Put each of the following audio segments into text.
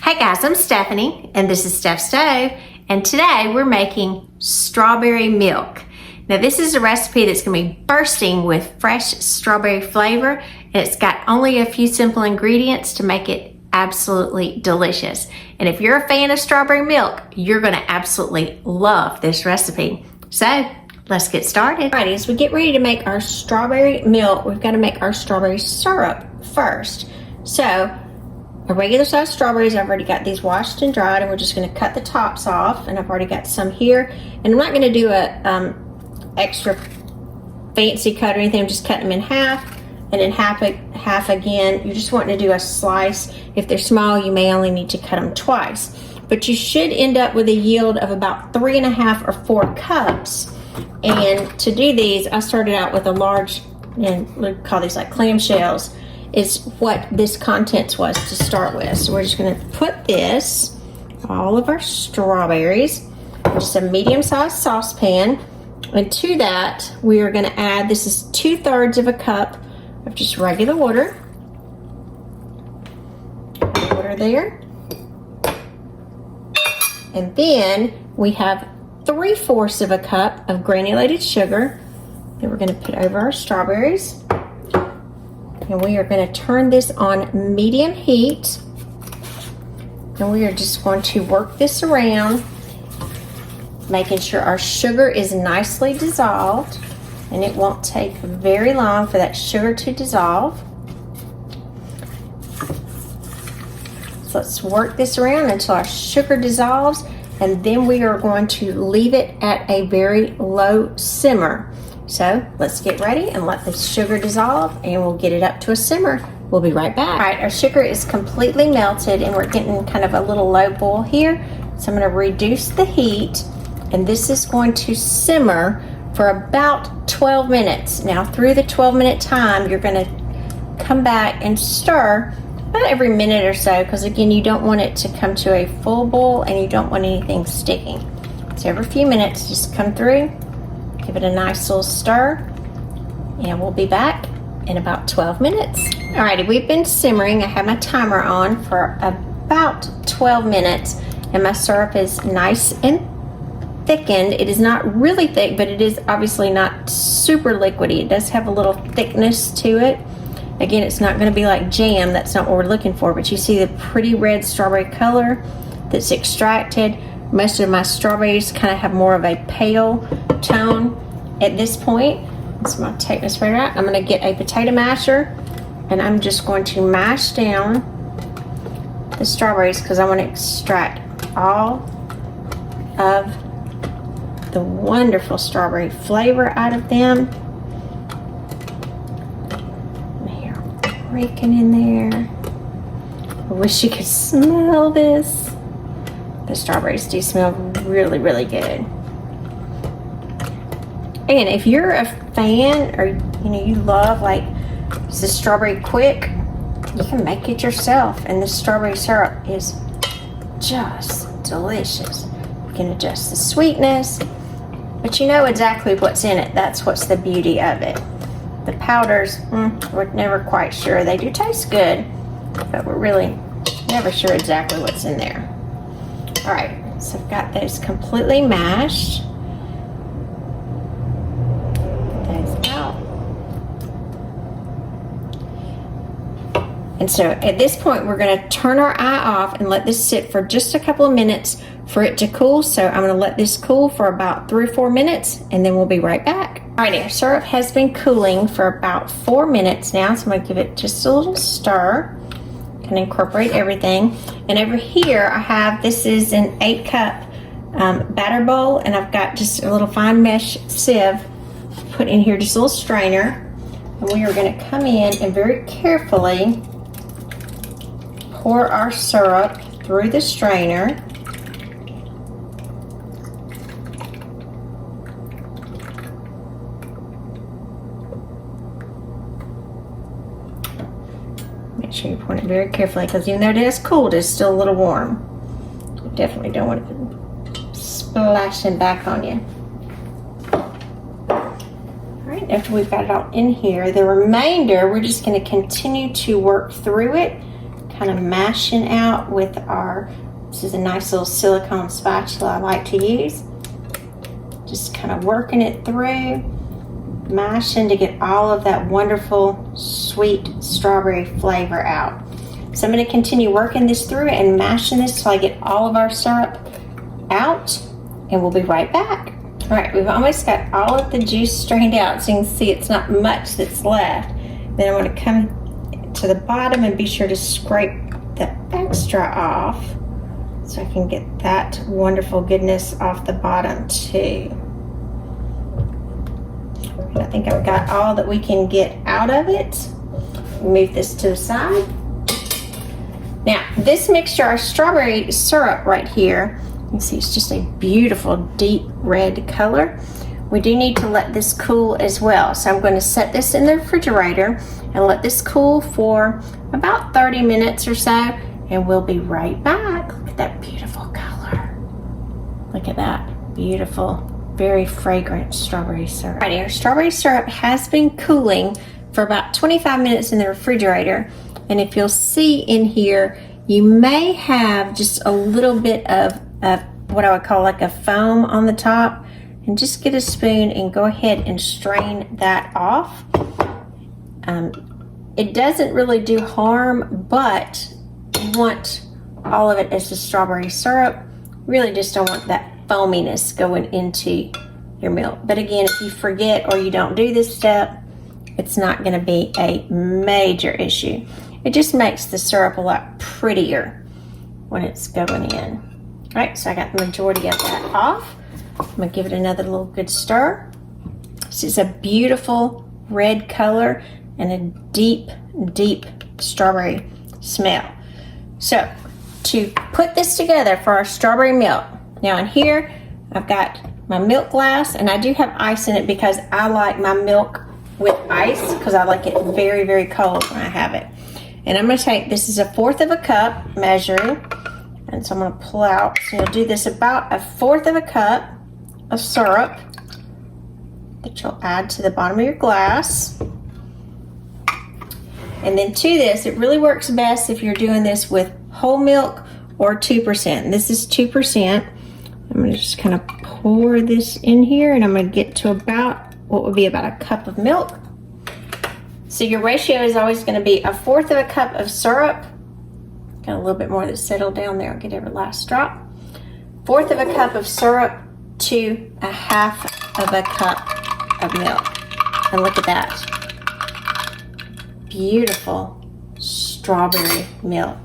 Hey guys, I'm Stephanie and this is Steph Stove, and today we're making strawberry milk. Now this is a recipe that's going to be bursting with fresh strawberry flavor, and it's got only a few simple ingredients to make it absolutely delicious. And if you're a fan of strawberry milk, you're going to absolutely love this recipe. So let's get started. Alrighty, as we get ready to make our strawberry milk, we've got to make our strawberry syrup first. So a regular size strawberries, I've already got these washed and dried, and we're just going to cut the tops off, and I've already got some here. And I'm not going to do a extra fancy cut or anything. I'm just cutting them in half, and then half again. You're just wanting to do a slice. If they're small, you may only need to cut them twice, but you should end up with a yield of about 3.5 or 4 cups. And to do these, I started out with a large, and we call these like clamshells, is what this contents was to start with. So we're just going to put this, all of our strawberries, just a medium-sized saucepan, and to that we are going to add, this is 2/3 of a cup of just regular water. Water there. And then we have 3/4 of a cup of granulated sugar that we're going to put over our strawberries. And we are going to turn this on medium heat, and we are just going to work this around, making sure our sugar is nicely dissolved, and it won't take very long for that sugar to dissolve. So let's work this around until our sugar dissolves, and then we are going to leave it at a very low simmer. So let's get ready and let the sugar dissolve, and we'll get it up to a simmer. We'll be right back. All right, our sugar is completely melted, and we're getting kind of a little low boil here. So I'm going to reduce the heat, and this is going to simmer for about 12 minutes. Now through the 12-minute time, you're going to come back and stir about every minute or so, because again, you don't want it to come to a full boil, and you don't want anything sticking. So every few minutes, just come through, give it a nice little stir, and we'll be back in about 12 minutes. Alrighty, we've been simmering. I have my timer on for about 12 minutes, and my syrup is nice and thickened. It is not really thick, but it is obviously not super liquidy. It does have a little thickness to it. Again, it's not going to be like jam. That's not what we're looking for, but you see the pretty red strawberry color that's extracted. Most of my strawberries kind of have more of a pale tone at this point. So I'm going to take this right out. I'm going to get a potato masher, and I'm just going to mash down the strawberries because I want to extract all of the wonderful strawberry flavor out of them. And here, raking in there. I wish you could smell this. The strawberries do smell really, really good. And if you're a fan, or you love like the strawberry quick, you can make it yourself, and the strawberry syrup is just delicious. You can adjust the sweetness, but you know exactly what's in it. That's what's the beauty of it. The powders, we're never quite sure. They do taste good, but we're really never sure exactly what's in there. All right, so I've got those completely mashed. Put those out. And so at this point, we're going to turn our eye off and let this sit for just a couple of minutes for it to cool. So I'm going to let this cool for about 3 or 4 minutes, and then we'll be right back. All right, our syrup has been cooling for about 4 minutes now, so I'm going to give it just a little stir. Can incorporate everything. And over here I have, this is an 8-cup batter bowl, and I've got just a little fine mesh sieve put in here, just a little strainer, and we are going to come in and very carefully pour our syrup through the strainer. Make sure you pour it very carefully, because even though it is cooled, it's still a little warm. You definitely don't want it splashing back on you. Alright, after we've got it all in here, the remainder, we're just going to continue to work through it, kind of mashing out with this is a nice little silicone spatula I like to use. Just kind of working it through, mashing to get all of that wonderful sweet strawberry flavor out. So I'm going to continue working this through and mashing this till I get all of our syrup out, and we'll be right back. All right, we've almost got all of the juice strained out, so you can see it's not much that's left. Then I want to come to the bottom and be sure to scrape the extra off so I can get that wonderful goodness off the bottom too. And I think I've got all that we can get out of it. Move this to the side. Now, this mixture, our strawberry syrup right here, you can see it's just a beautiful deep red color. We do need to let this cool as well. So I'm going to set this in the refrigerator and let this cool for about 30 minutes or so, and we'll be right back. Look at that beautiful color. Look at that beautiful, very fragrant strawberry syrup. All right, our strawberry syrup has been cooling for about 25 minutes in the refrigerator. And if you'll see in here, you may have just a little bit of what I would call like a foam on the top. And just get a spoon and go ahead and strain that off. It doesn't really do harm, but you want all of it as the strawberry syrup. Really just don't want that foaminess going into your milk. But again, if you forget or you don't do this step, it's not going to be a major issue. It just makes the syrup a lot prettier when it's going in. All right, so I got the majority of that off. I'm going to give it another little good stir. This is a beautiful red color and a deep, deep strawberry smell. So to put this together for our strawberry milk, now in here I've got my milk glass, and I do have ice in it because I like my milk with ice because I like it very, very cold when I have it. And I'm going to take, this is 1/4 cup measuring, and so I'm going to pull out. So you'll do this about 1/4 cup of syrup that you'll add to the bottom of your glass. And then to this, it really works best if you're doing this with whole milk or 2%. This is 2%. I'm going to just kind of pour this in here, and I'm going to get to about what would be about a cup of milk. So your ratio is always going to be 1/4 cup of syrup. Got a little bit more that settled down there. I'll get every last drop. 1/4 cup of syrup to 1/2 cup of milk. And look at that. Beautiful strawberry milk.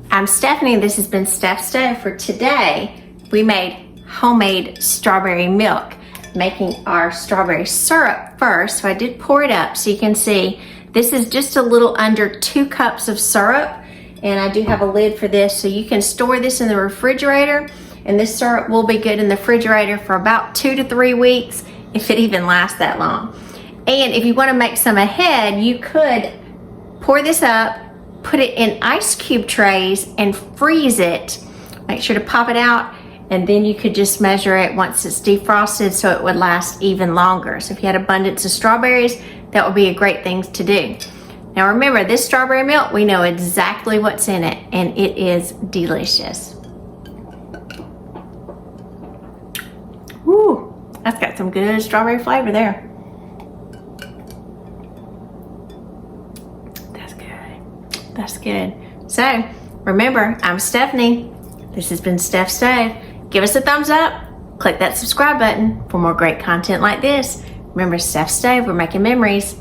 I'm Stephanie. This has been Steph's Stove. For today, we made homemade strawberry milk, making our strawberry syrup first. So I did pour it up so you can see this is just a little under 2 cups of syrup, and I do have a lid for this, so you can store this in the refrigerator, and this syrup will be good in the refrigerator for about 2 to 3 weeks, if it even lasts that long. And if you want to make some ahead, you could pour this up, put it in ice cube trays and freeze it. Make sure to pop it out, and then you could just measure it once it's defrosted so it would last even longer. So if you had abundance of strawberries, that would be a great thing to do. Now remember, this strawberry milk, we know exactly what's in it, and it is delicious. Woo, that's got some good strawberry flavor there. That's good. That's good. So remember, I'm Stephanie. This has been Steph's Stove. Give us a thumbs up. Click that subscribe button for more great content like this. Remember, Steph's Stove, we're making memories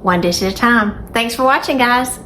one dish at a time. Thanks for watching, guys.